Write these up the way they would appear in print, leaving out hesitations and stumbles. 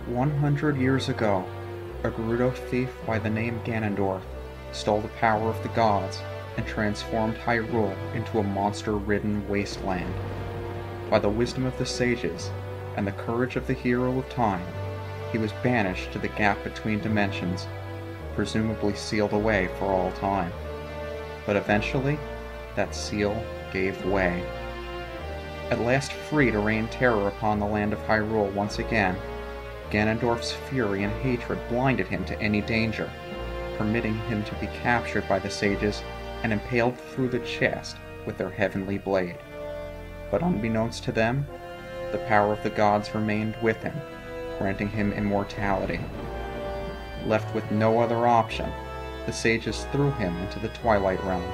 100 years ago, a Gerudo thief by the name Ganondorf stole the power of the gods and transformed Hyrule into a monster-ridden wasteland. By the wisdom of the sages and the courage of the hero of time, he was banished to the gap between dimensions, presumably sealed away for all time. But eventually, that seal gave way. At last free to rain terror upon the land of Hyrule once again, Ganondorf's fury and hatred blinded him to any danger, permitting him to be captured by the sages and impaled through the chest with their heavenly blade. But unbeknownst to them, the power of the gods remained with him, granting him immortality. Left with no other option, the sages threw him into the Twilight realm,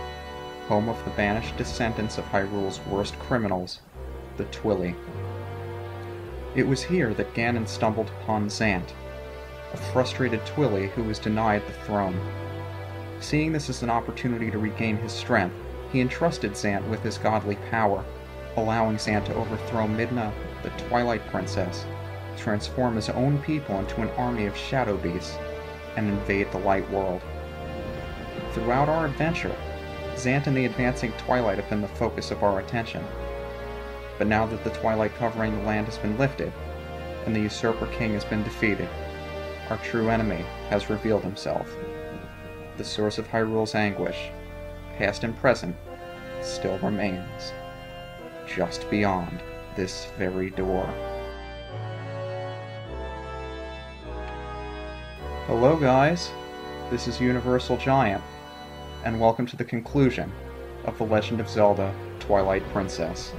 home of the banished descendants of Hyrule's worst criminals, the Twili. It was here that Ganon stumbled upon Zant, a frustrated Twili who was denied the throne. Seeing this as an opportunity to regain his strength, he entrusted Zant with his godly power, allowing Zant to overthrow Midna, the Twilight Princess, transform his own people into an army of shadow beasts, and invade the Light World. Throughout our adventure, Zant and the advancing Twilight have been the focus of our attention. But now that the Twilight covering the land has been lifted, and the Usurper King has been defeated, our true enemy has revealed himself. The source of Hyrule's anguish, past and present, still remains, just beyond this very door. Hello guys, this is UniversalGiant, and welcome to the conclusion of The Legend of Zelda Twilight Princess.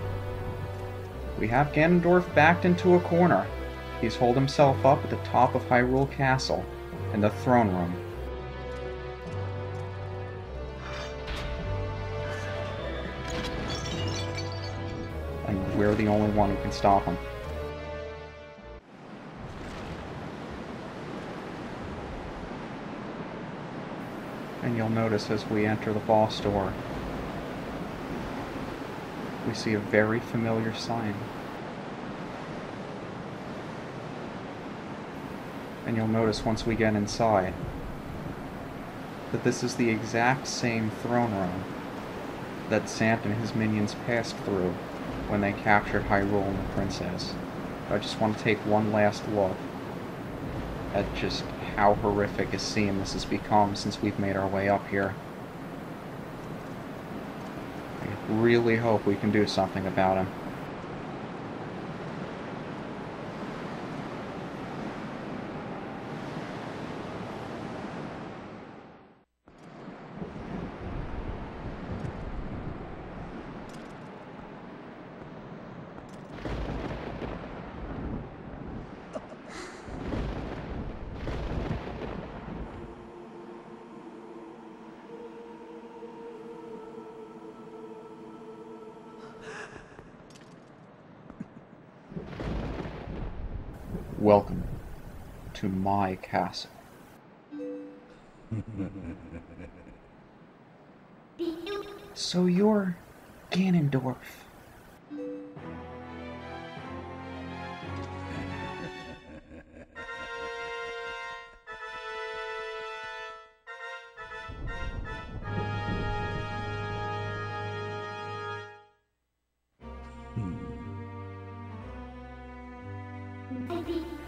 We have Ganondorf backed into a corner. He's holed himself up at the top of Hyrule Castle, in the throne room. And we're the only one who can stop him. And you'll notice as we enter the boss door, we see a very familiar sign. And you'll notice once we get inside that this is the exact same throne room that Zant and his minions passed through when they captured Hyrule and the princess. I just want to take one last look at just how horrific a scene this has become since we've made our way up here. I really hope we can do something about him. Welcome to my castle. So you're Ganondorf.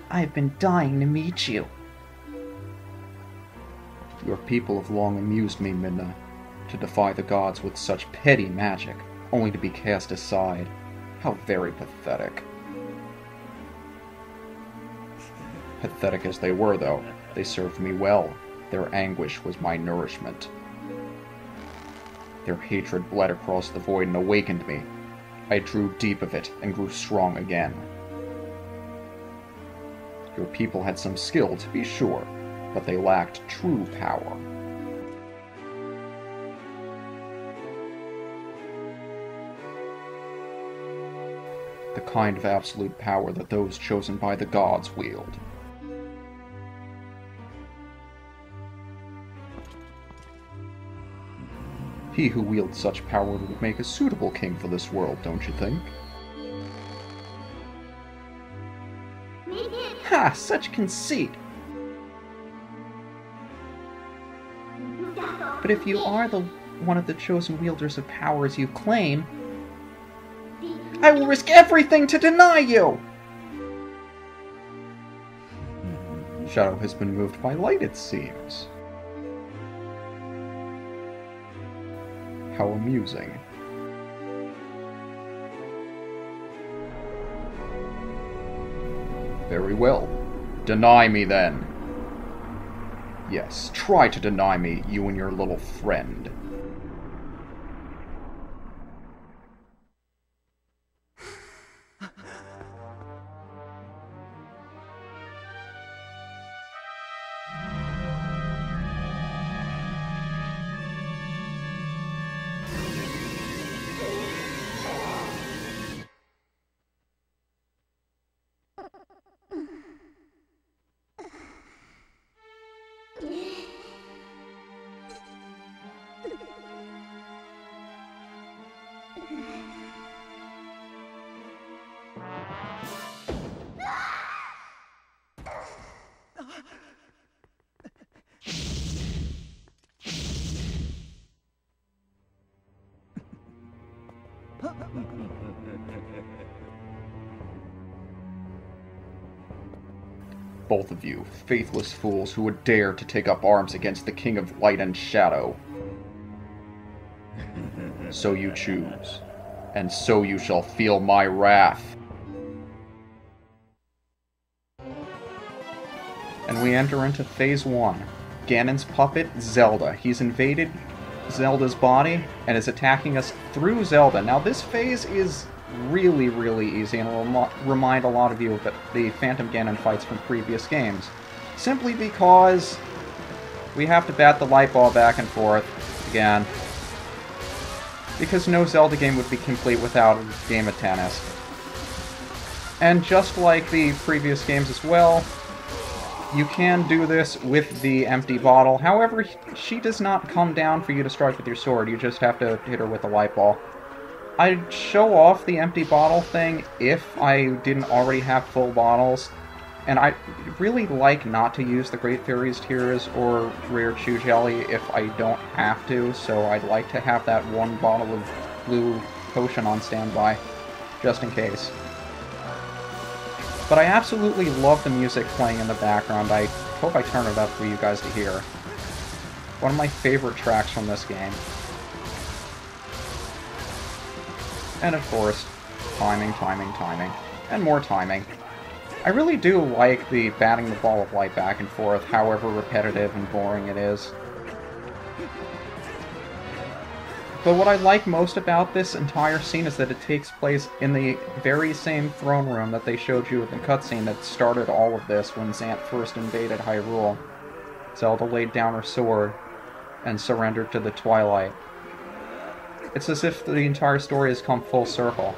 I've been dying to meet you. Your people have long amused me, Midna. To defy the gods with such petty magic, only to be cast aside. How very pathetic. Pathetic as they were, though, they served me well. Their anguish was my nourishment. Their hatred bled across the void and awakened me. I drew deep of it and grew strong again. Your people had some skill, to be sure, but they lacked true power. The kind of absolute power that those chosen by the gods wield. He who wields such power would make a suitable king for this world, don't you think? Maybe Ha! Such conceit! But if you are one of the chosen wielders of power as you claim, I will risk everything to deny you! Shadow has been moved by light, it seems. How amusing. Very well. Deny me, then. Yes, try to deny me, you and your little friend. Both of you, faithless fools who would dare to take up arms against the King of Light and Shadow. So you choose, and so you shall feel my wrath. And we enter into Phase 1. Ganon's puppet, Zelda. He's invaded Zelda's body and is attacking us through Zelda. Now this phase is really, really easy and will remind a lot of you of the Phantom Ganon fights from previous games. Simply because we have to bat the light ball back and forth again. Because no Zelda game would be complete without a game of tennis. And just like the previous games as well, you can do this with the empty bottle. However, she does not come down for you to strike with your sword. You just have to hit her with a light ball. I'd show off the empty bottle thing if I didn't already have full bottles. And I really like not to use the Great Fairy's Tears or Rare Chew Jelly if I don't have to. So I'd like to have that one bottle of blue potion on standby, just in case. But I absolutely love the music playing in the background. I hope I turn it up for you guys to hear. One of my favorite tracks from this game. And of course, timing, timing, timing, and more timing. I really do like the batting the ball of light back and forth, however repetitive and boring it is. But what I like most about this entire scene is that it takes place in the very same throne room that they showed you in the cutscene that started all of this when Zant first invaded Hyrule. Zelda laid down her sword and surrendered to the Twilight. It's as if the entire story has come full circle.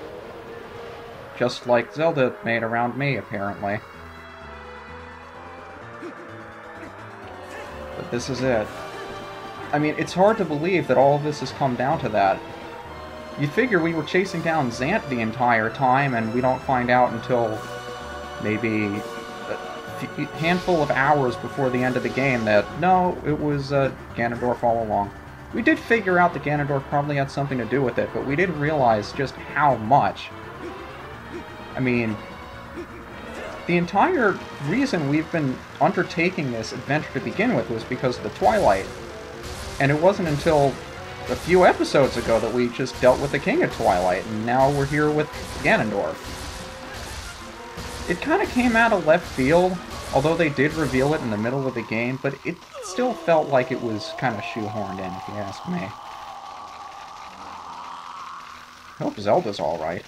Just like Zelda made around me, apparently. But this is it. I mean, it's hard to believe that all of this has come down to that. You figure we were chasing down Zant the entire time, and we don't find out until maybe a handful of hours before the end of the game that, no, it was Ganondorf all along. We did figure out that Ganondorf probably had something to do with it, but we didn't realize just how much. I mean, the entire reason we've been undertaking this adventure to begin with was because of the Twilight. And it wasn't until a few episodes ago that we just dealt with the King of Twilight, and now we're here with Ganondorf. It kind of came out of left field, although they did reveal it in the middle of the game, but it still felt like it was kind of shoehorned in, if you ask me. I hope Zelda's alright.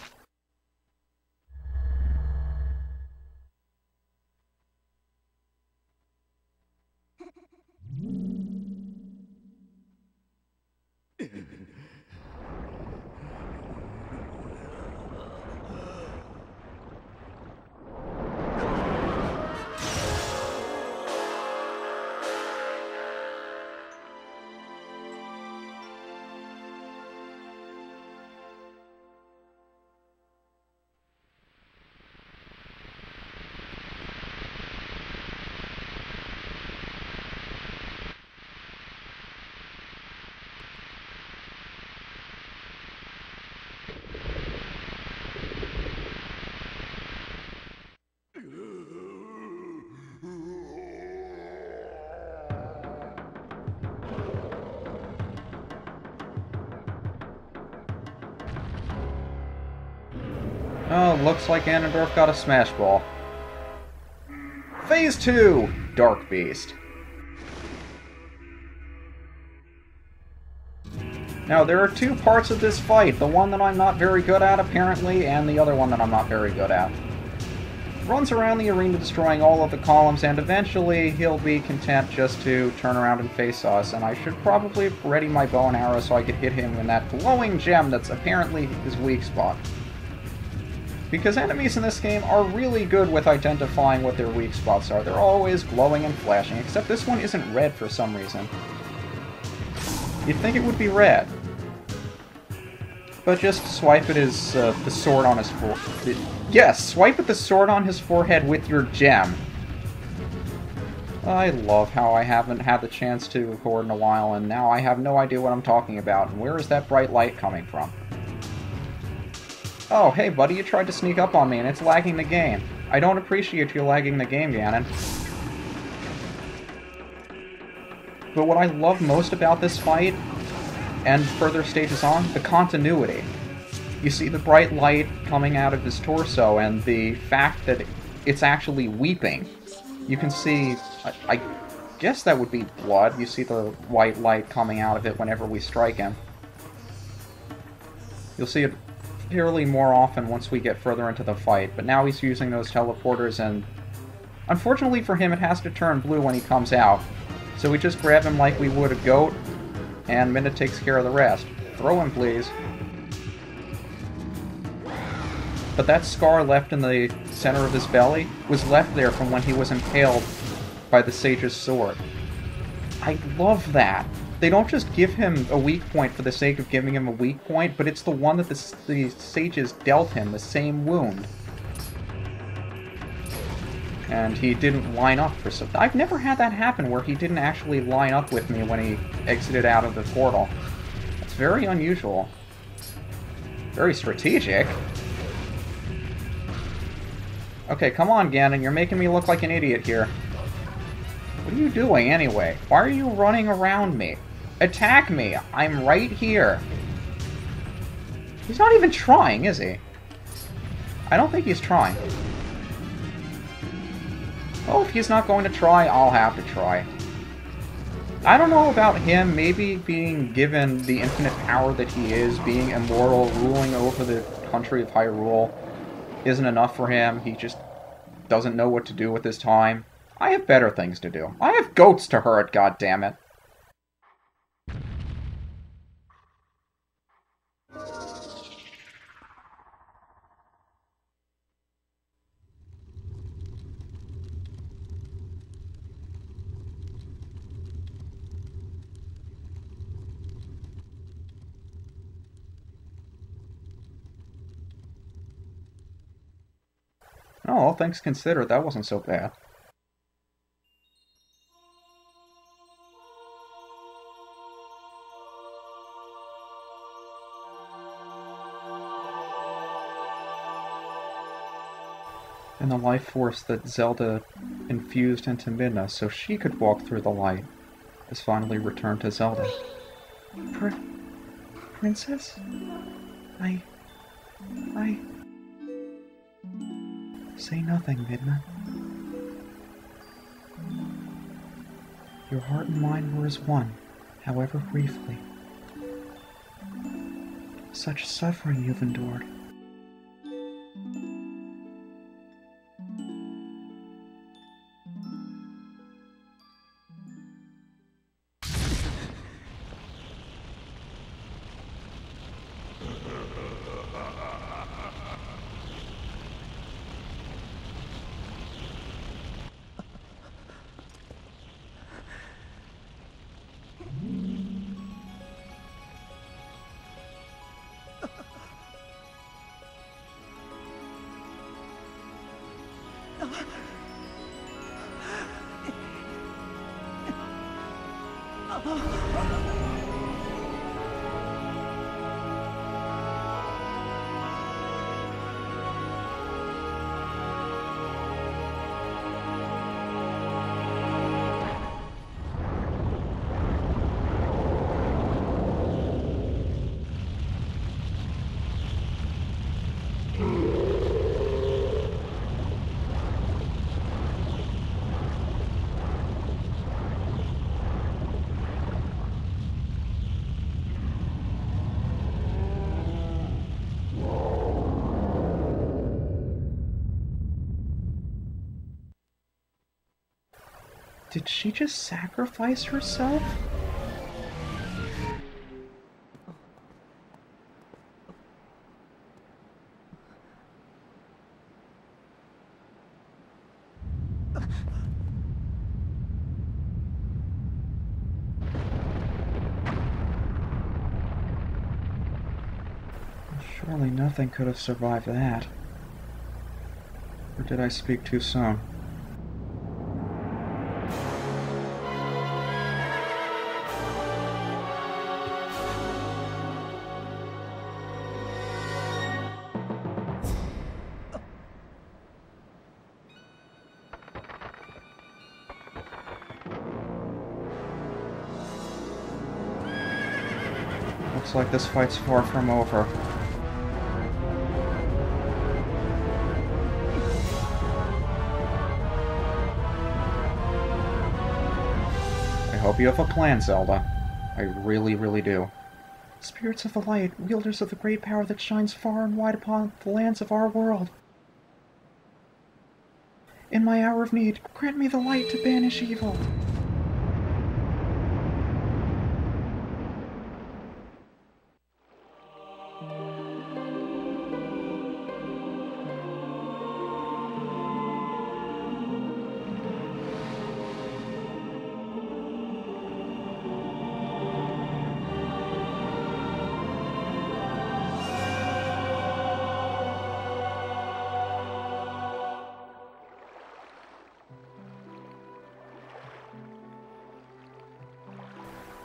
Oh, looks like Ganondorf got a Smash Ball. Phase 2! Dark Beast. Now, there are two parts of this fight. The one that I'm not very good at, apparently, and the other one that I'm not very good at. Runs around the arena destroying all of the columns, and eventually he'll be content just to turn around and face us, and I should probably ready my bow and arrow so I could hit him in that glowing gem that's apparently his weak spot. Because enemies in this game are really good with identifying what their weak spots are. They're always glowing and flashing, except this one isn't red for some reason. You'd think it would be red. But just swipe at his, the sword on his forehead. Yes, swipe at the sword on his forehead with your gem. I love how I haven't had the chance to record in a while, and now I have no idea what I'm talking about, and where is that bright light coming from? Oh, hey buddy, you tried to sneak up on me, and it's lagging the game. I don't appreciate you lagging the game, Ganon. But what I love most about this fight, and further stages on, the continuity. You see the bright light coming out of his torso, and the fact that it's actually weeping. You can see, I guess that would be blood. You see the white light coming out of it whenever we strike him. You'll see it fairly more often once we get further into the fight, but now he's using those teleporters, and unfortunately for him it has to turn blue when he comes out. So we just grab him like we would a goat, and Minda takes care of the rest. Throw him, please. But that scar left in the center of his belly was left there from when he was impaled by the sage's sword. I love that. They don't just give him a weak point for the sake of giving him a weak point, but it's the one that the sages dealt him, the same wound. And he didn't line up for something. I've never had that happen where he didn't actually line up with me when he exited out of the portal. That's very unusual. Very strategic. Okay, come on, Ganon, you're making me look like an idiot here. What are you doing, anyway? Why are you running around me? Attack me! I'm right here! He's not even trying, is he? I don't think he's trying. Oh, if he's not going to try, I'll have to try. I don't know about him, maybe being given the infinite power that he is, being immortal, ruling over the country of Hyrule, isn't enough for him. He just doesn't know what to do with his time. I have better things to do. I have goats to herd, goddammit. Oh, all things considered, that wasn't so bad. And the life force that Zelda infused into Midna so she could walk through the light has finally returned to Zelda. Princess? I... Say nothing, Midna. Your heart and mine were as one, however briefly. Such suffering you've endured. Did she just sacrifice herself? Surely nothing could have survived that. Or did I speak too soon? Looks like this fight's far from over. I hope you have a plan, Zelda. I really, really do. Spirits of the light, wielders of the great power that shines far and wide upon the lands of our world. In my hour of need, grant me the light to banish evil.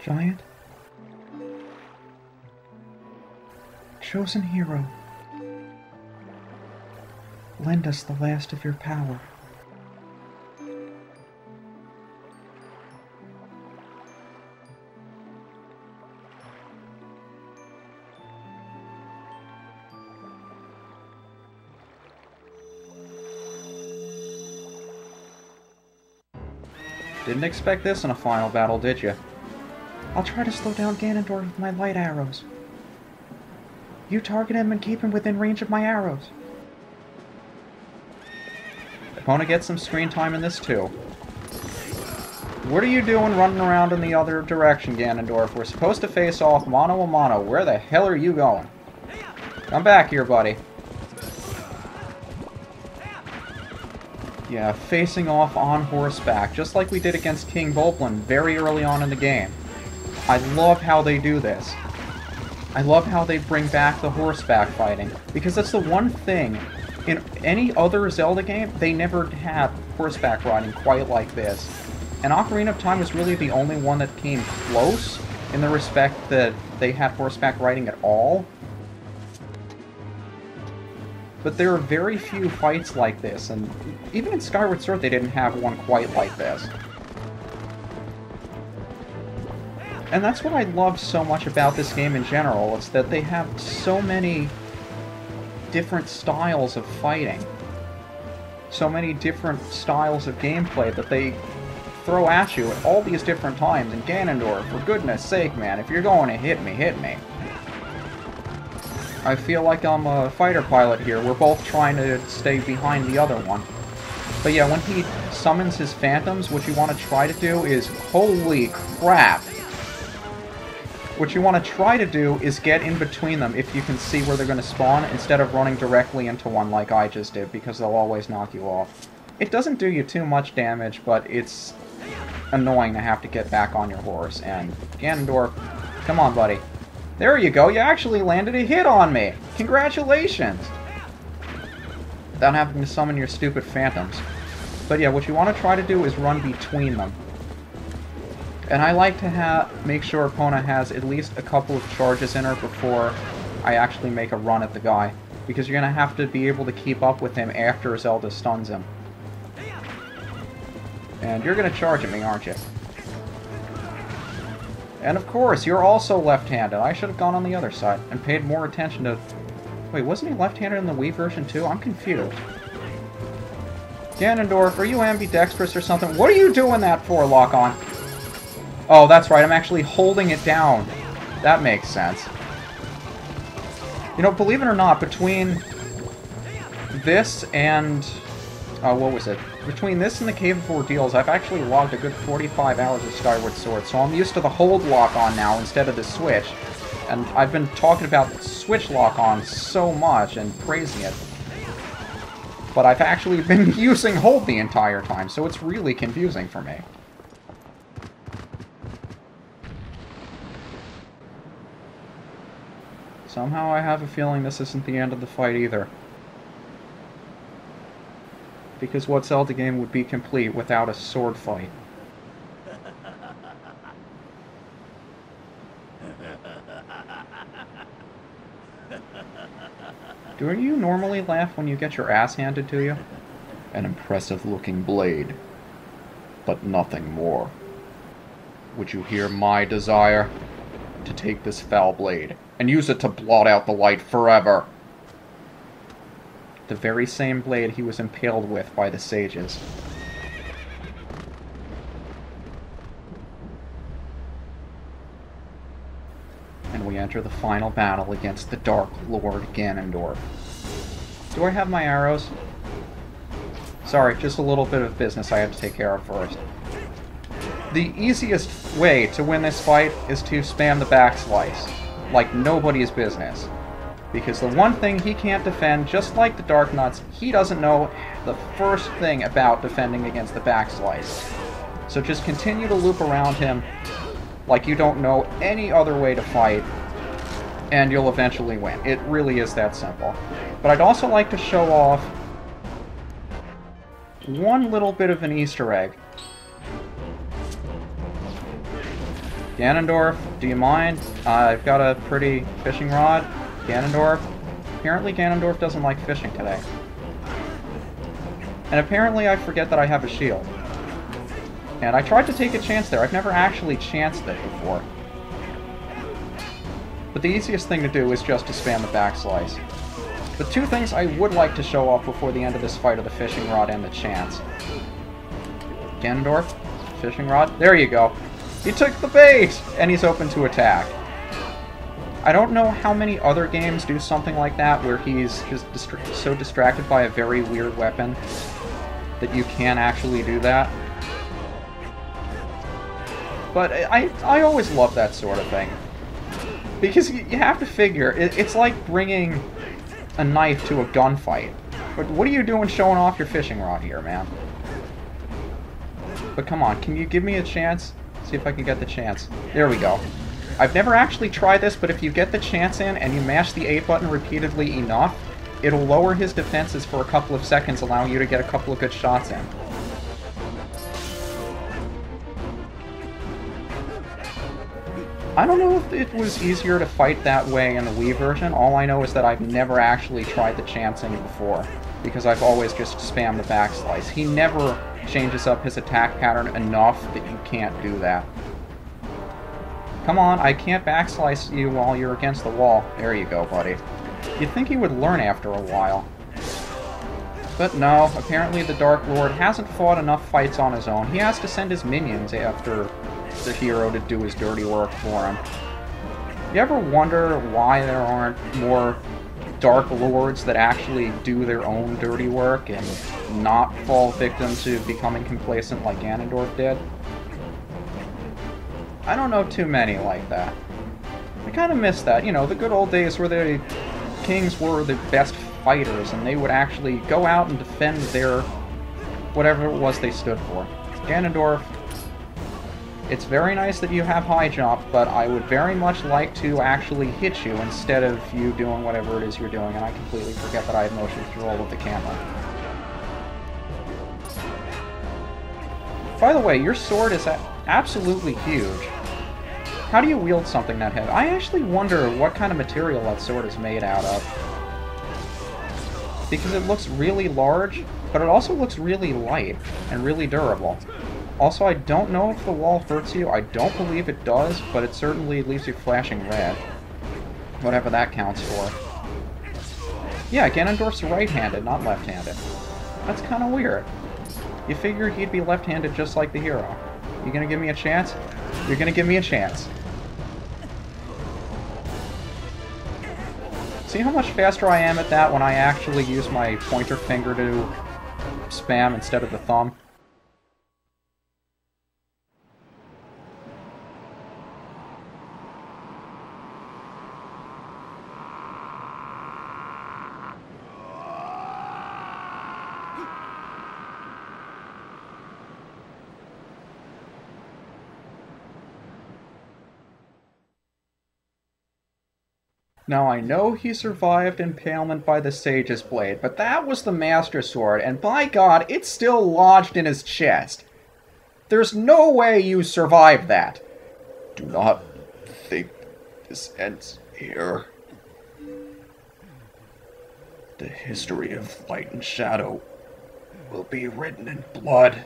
Giant? Chosen hero. Lend us the last of your power. Didn't expect this in a final battle, did you? I'll try to slow down Ganondorf with my light arrows. You target him and keep him within range of my arrows. Opponent gets some screen time in this too. What are you doing running around in the other direction, Ganondorf? We're supposed to face off mano a mano. Where the hell are you going? Come back here, buddy. Yeah, facing off on horseback, just like we did against King Bulblin very early on in the game. I love how they do this. I love how they bring back the horseback fighting, because that's the one thing. In any other Zelda game, they never had horseback riding quite like this. And Ocarina of Time was really the only one that came close in the respect that they had horseback riding at all. But there are very few fights like this, and even in Skyward Sword they didn't have one quite like this. And that's what I love so much about this game in general, it's that they have so many different styles of fighting. So many different styles of gameplay that they throw at you at all these different times. And Ganondorf, for goodness sake, man, if you're going to hit me, hit me. I feel like I'm a fighter pilot here. We're both trying to stay behind the other one. But yeah, when he summons his phantoms, what you want to try to do is... Holy crap! What you want to try to do is get in between them if you can see where they're going to spawn, instead of running directly into one like I just did, because they'll always knock you off. It doesn't do you too much damage, but it's annoying to have to get back on your horse. And Ganondorf, come on, buddy. There you go, you actually landed a hit on me! Congratulations! Without having to summon your stupid phantoms. But yeah, what you want to try to do is run between them. And I like to make sure Epona has at least a couple of charges in her before I actually make a run at the guy. Because you're going to have to be able to keep up with him after Zelda stuns him. And you're going to charge at me, aren't you? And of course, you're also left-handed. I should have gone on the other side and paid more attention to... Wait, wasn't he left-handed in the Wii version too? I'm confused. Ganondorf, are you ambidextrous or something? What are you doing that for, Lock-On? Oh, that's right, I'm actually holding it down. That makes sense. You know, believe it or not, between this and... what was it? between this and the Cave of Ordeals, I've actually logged a good 45 hours of Skyward Sword, so I'm used to the hold lock-on now instead of the switch. And I've been talking about the switch lock-on so much and praising it. But I've actually been using hold the entire time, so it's really confusing for me. Somehow I have a feeling this isn't the end of the fight either. Because what Zelda game would be complete without a sword fight? Do you normally laugh when you get your ass handed to you? An impressive-looking blade, but nothing more. Would you hear my desire? To take this foul blade and use it to blot out the light forever. The very same blade he was impaled with by the sages. And we enter the final battle against the Dark Lord Ganondorf. Do I have my arrows? Sorry, just a little bit of business I have to take care of first. The easiest way to win this fight is to spam the backslice, like nobody's business. Because the one thing he can't defend, just like the Dark Nuts, he doesn't know the first thing about defending against the backslice. So just continue to loop around him like you don't know any other way to fight, and you'll eventually win. It really is that simple. But I'd also like to show off one little bit of an Easter egg. Ganondorf, do you mind? I've got a pretty fishing rod. Ganondorf. Apparently Ganondorf doesn't like fishing today. And apparently I forget that I have a shield. And I tried to take a chance there. I've never actually chanced it before. But the easiest thing to do is just to spam the backslice. The two things I would like to show off before the end of this fight are the fishing rod and the chance. Ganondorf, fishing rod. There you go. He took the bait! And he's open to attack. I don't know how many other games do something like that, where he's just so distracted by a very weird weapon that you can actually do that. But I always love that sort of thing. Because you have to figure, it's like bringing a knife to a gunfight. But what are you doing showing off your fishing rod here, man? But come on, can you give me a chance? See if I can get the chance. There we go. I've never actually tried this, but if you get the chance in and you mash the A button repeatedly enough, it'll lower his defenses for a couple of seconds, allowing you to get a couple of good shots in. I don't know if it was easier to fight that way in the Wii version. All I know is that I've never actually tried the chance in before, because I've always just spammed the backslice. He never changes up his attack pattern enough that you can't do that. Come on, I can't backslice you while you're against the wall. There you go, buddy. You'd think he would learn after a while. But no, apparently the Dark Lord hasn't fought enough fights on his own. He has to send his minions after the hero to do his dirty work for him. You ever wonder why there aren't more Dark Lords that actually do their own dirty work and not fall victim to becoming complacent like Ganondorf did? I don't know too many like that. I kind of miss that. You know, the good old days where the kings were the best fighters and they would actually go out and defend their whatever it was they stood for. Ganondorf, it's very nice that you have high jump, but I would very much like to actually hit you instead of you doing whatever it is you're doing, and I completely forget that I have motion control of the camera. By the way, your sword is absolutely huge. How do you wield something that heavy? I actually wonder what kind of material that sword is made out of. Because it looks really large, but it also looks really light and really durable. Also, I don't know if the wall hurts you. I don't believe it does, but it certainly leaves you flashing red. Whatever that counts for. Yeah, Ganondorf's right-handed, not left-handed. That's kind of weird. You figure he'd be left-handed just like the hero. You gonna give me a chance? You're gonna give me a chance. See how much faster I am at that when I actually use my pointer finger to spam instead of the thumb. Now, I know he survived impalement by the Sage's Blade, but that was the Master Sword, and by God, it's still lodged in his chest. There's no way you survived that. Do not think this ends here. The history of light and shadow will be written in blood.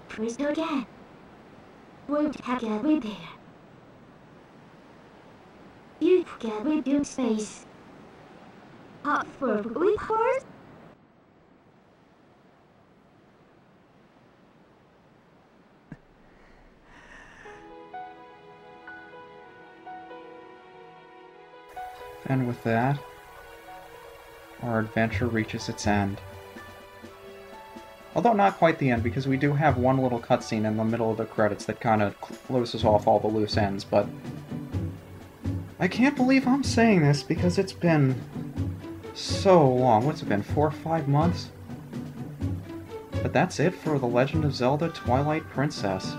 Crystal again. Won't have get repair. You get rebuild space. Hot for repairs? And with that, our adventure reaches its end. Although not quite the end, because we do have one little cutscene in the middle of the credits that kind of closes off all the loose ends, but I can't believe I'm saying this because it's been so long. What's it been, 4 or 5 months? But that's it for The Legend of Zelda Twilight Princess.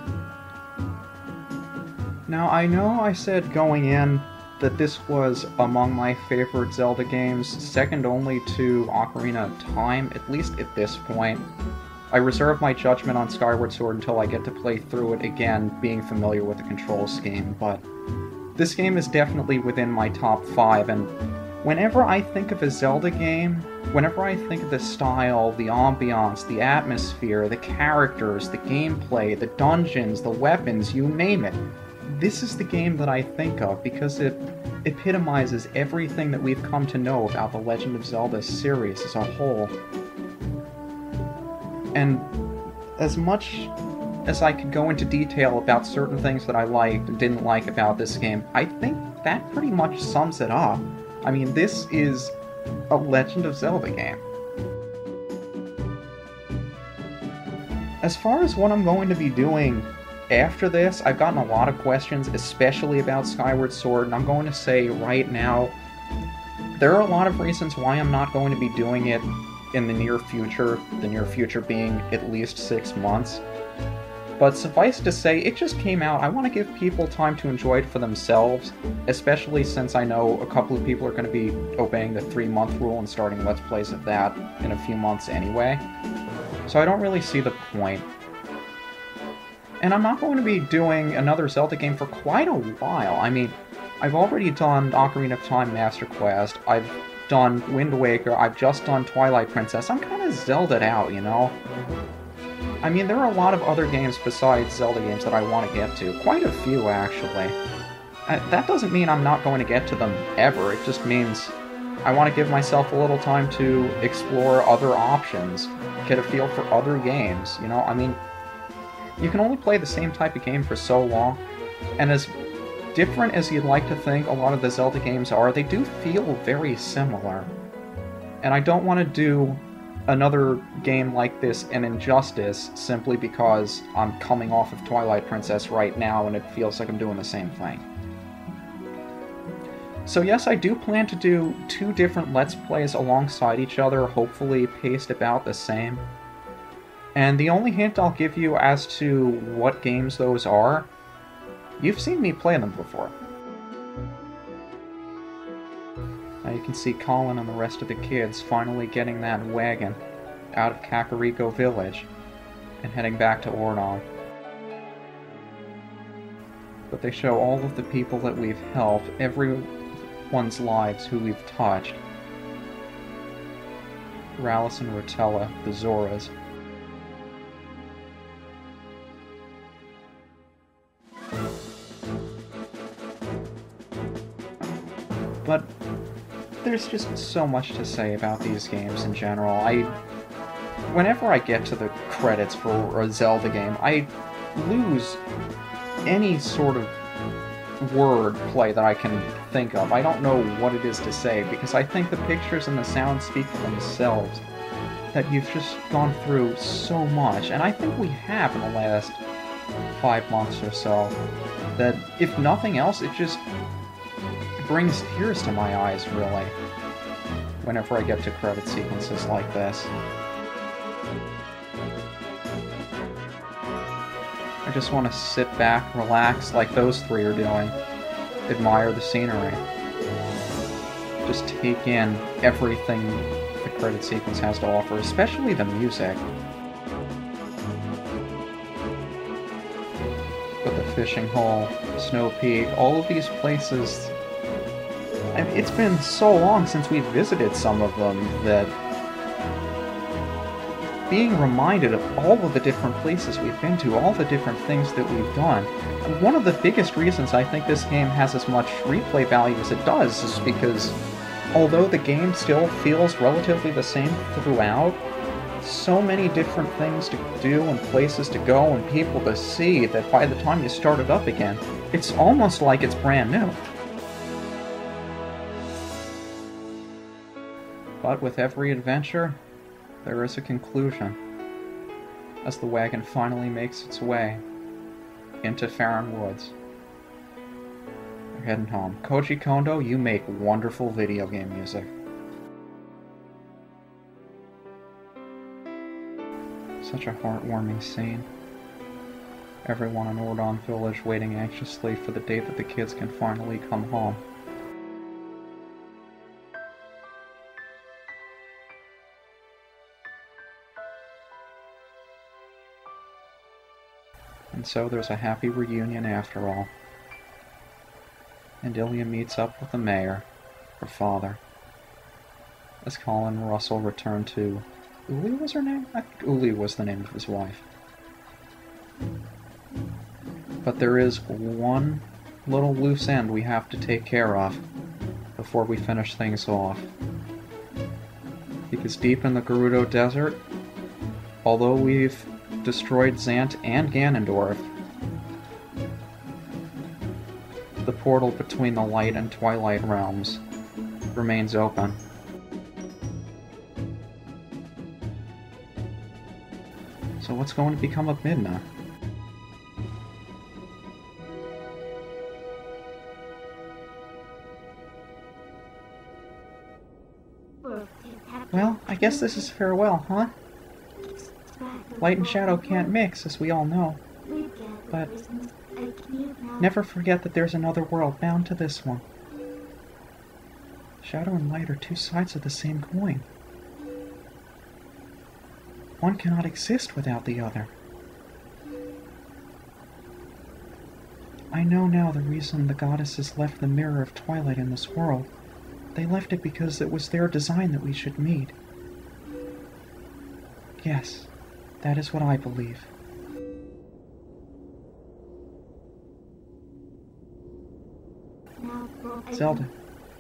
Now, I know I said going in that this was among my favorite Zelda games, second only to Ocarina of Time, at least at this point. I reserve my judgment on Skyward Sword until I get to play through it again, being familiar with the control scheme, but this game is definitely within my top 5, and whenever I think of a Zelda game, whenever I think of the style, the ambiance, the atmosphere, the characters, the gameplay, the dungeons, the weapons, you name it, this is the game that I think of because it epitomizes everything that we've come to know about the Legend of Zelda series as a whole. And as much as I could go into detail about certain things that I liked and didn't like about this game, I think that pretty much sums it up. I mean, this is a Legend of Zelda game. As far as what I'm going to be doing after this, I've gotten a lot of questions, especially about Skyward Sword, and I'm going to say right now, there are a lot of reasons why I'm not going to be doing it in the near future being at least 6 months. But suffice to say, it just came out. I want to give people time to enjoy it for themselves, especially since I know a couple of people are going to be obeying the 3-month rule and starting Let's Plays of that in a few months anyway. So I don't really see the point. And I'm not going to be doing another Zelda game for quite a while. I mean, I've already done Ocarina of Time Master Quest, I've done Wind Waker, I've just done Twilight Princess. I'm kind of Zelda'd out, you know? I mean, there are a lot of other games besides Zelda games that I want to get to. Quite a few, actually. That doesn't mean I'm not going to get to them ever. It just means I want to give myself a little time to explore other options, get a feel for other games, you know? I mean, you can only play the same type of game for so long, and as different as you'd like to think a lot of the Zelda games are, they do feel very similar. And I don't want to do another game like this an injustice simply because I'm coming off of Twilight Princess right now and it feels like I'm doing the same thing. So yes, I do plan to do 2 different Let's Plays alongside each other, hopefully paced about the same. And the only hint I'll give you as to what games those are, you've seen me play them before. Now you can see Colin and the rest of the kids finally getting that wagon out of Kakariko Village and heading back to Ordon. But they show all of the people that we've helped, everyone's lives who we've touched. Rallis and Rotella, the Zoras. But there's just so much to say about these games in general. Whenever I get to the credits for a Zelda game, I lose any sort of word play that I can think of. I don't know what it is to say, because I think the pictures and the sounds speak for themselves. That you've just gone through so much, and I think we have in the last 5 months or so. That, if nothing else, it just brings tears to my eyes, really, whenever I get to credit sequences like this. I just want to sit back, relax, like those 3 are doing, admire the scenery, just take in everything the credit sequence has to offer, especially the music. But the fishing hole, Snow Peak, all of these places, I mean, it's been so long since we've visited some of them that being reminded of all of the different places we've been to, all the different things that we've done, and one of the biggest reasons I think this game has as much replay value as it does is because although the game still feels relatively the same throughout, so many different things to do and places to go and people to see that by the time you start it up again, it's almost like it's brand new. But with every adventure, there is a conclusion, as the wagon finally makes its way into Faron Woods. We're heading home. Koji Kondo, you make wonderful video game music. Such a heartwarming scene. Everyone in Ordon Village waiting anxiously for the date that the kids can finally come home. And so there's a happy reunion after all. And Ilya meets up with the mayor, her father. As Colin and Russell return to... Uli was her name? I think Uli was the name of his wife. But there is one little loose end we have to take care of before we finish things off. Because deep in the Gerudo Desert, although we've destroyed Zant and Ganondorf, the portal between the Light and Twilight realms remains open. So what's going to become of Midna? Well, I guess this is farewell, huh? Light and shadow can't mix, as we all know. But never forget that there's another world bound to this one. Shadow and light are two sides of the same coin. One cannot exist without the other. I know now the reason the goddesses left the mirror of Twilight in this world. They left it because it was their design that we should meet. Yes, that is what I believe. Zelda,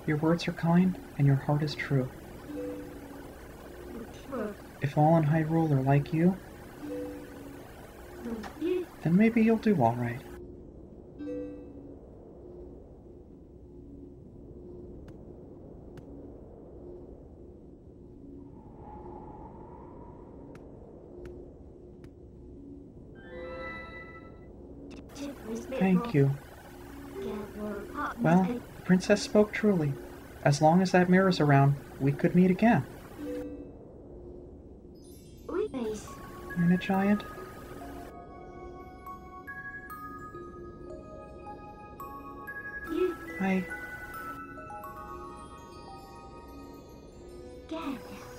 your words are kind and your heart is true. If all in Hyrule are like you, then maybe you'll do all right. Thank you. Well, the princess spoke truly. As long as that mirror's around, we could meet again. UniGiant?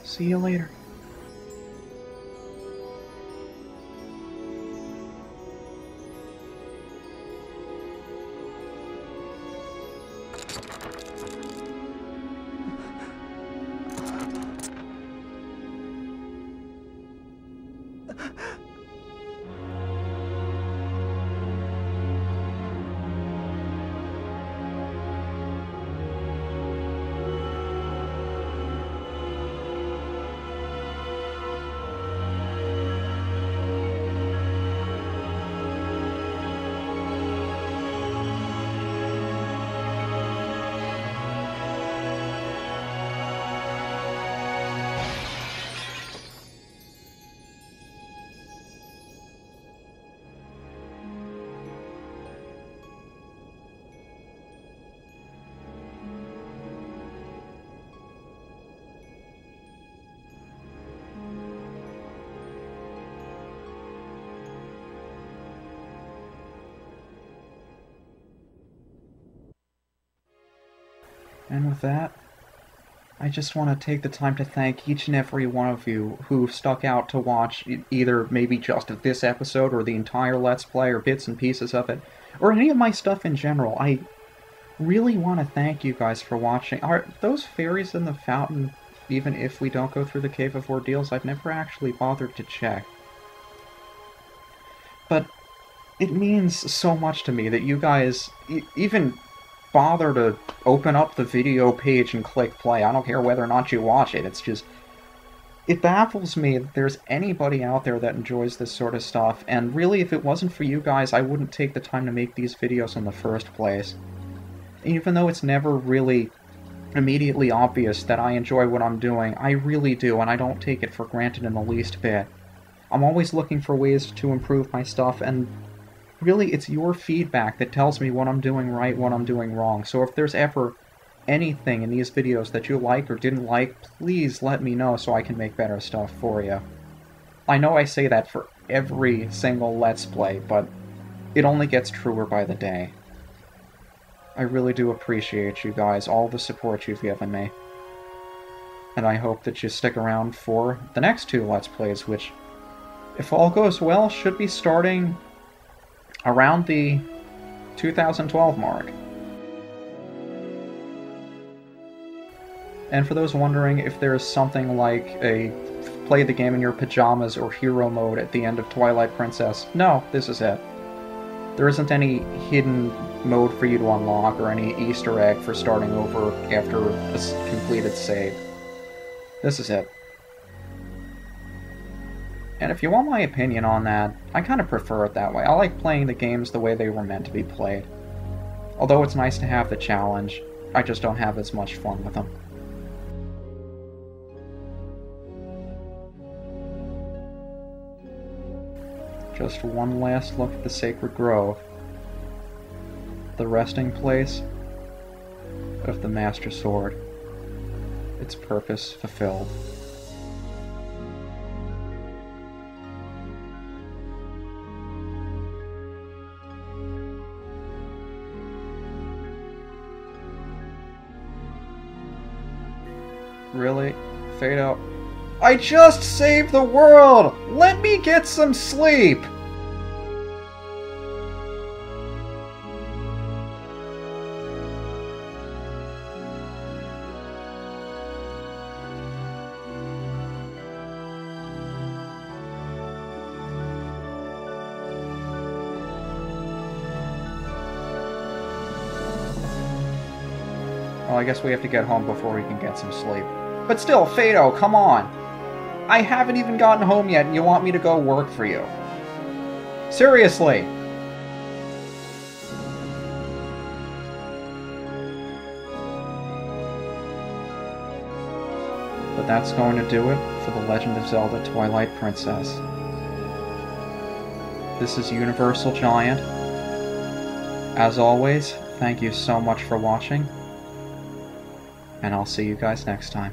See you later. And with that, I just want to take the time to thank each and every one of you who stuck out to watch either maybe just this episode or the entire Let's Play or bits and pieces of it, or any of my stuff in general. I really want to thank you guys for watching. Are those fairies in the fountain, even if we don't go through the Cave of Ordeals? I've never actually bothered to check. But it means so much to me that you guys even bother to open up the video page and click play. I don't care whether or not you watch it. It's just, it baffles me that there's anybody out there that enjoys this sort of stuff, and really, if it wasn't for you guys, I wouldn't take the time to make these videos in the first place. Even though it's never really immediately obvious that I enjoy what I'm doing, I really do, and I don't take it for granted in the least bit. I'm always looking for ways to improve my stuff, and really, it's your feedback that tells me what I'm doing right, what I'm doing wrong. So if there's ever anything in these videos that you like or didn't like, please let me know so I can make better stuff for you. I know I say that for every single Let's Play, but it only gets truer by the day. I really do appreciate you guys, all the support you've given me. And I hope that you stick around for the next two Let's Plays, which, if all goes well, should be starting around the 2012 mark. And for those wondering if there's something like a play the game in your pajamas or hero mode at the end of Twilight Princess, no, this is it. There isn't any hidden mode for you to unlock or any Easter egg for starting over after a completed save. This is it. And if you want my opinion on that, I kind of prefer it that way. I like playing the games the way they were meant to be played. Although it's nice to have the challenge, I just don't have as much fun with them. Just one last look at the Sacred Grove, the resting place of the Master Sword, its purpose fulfilled. Really? Fado? I just saved the world! Let me get some sleep! Well, I guess we have to get home before we can get some sleep. But still, Fado, come on! I haven't even gotten home yet and you want me to go work for you. Seriously! But that's going to do it for The Legend of Zelda Twilight Princess. This is UniversalGiant. As always, thank you so much for watching, and I'll see you guys next time.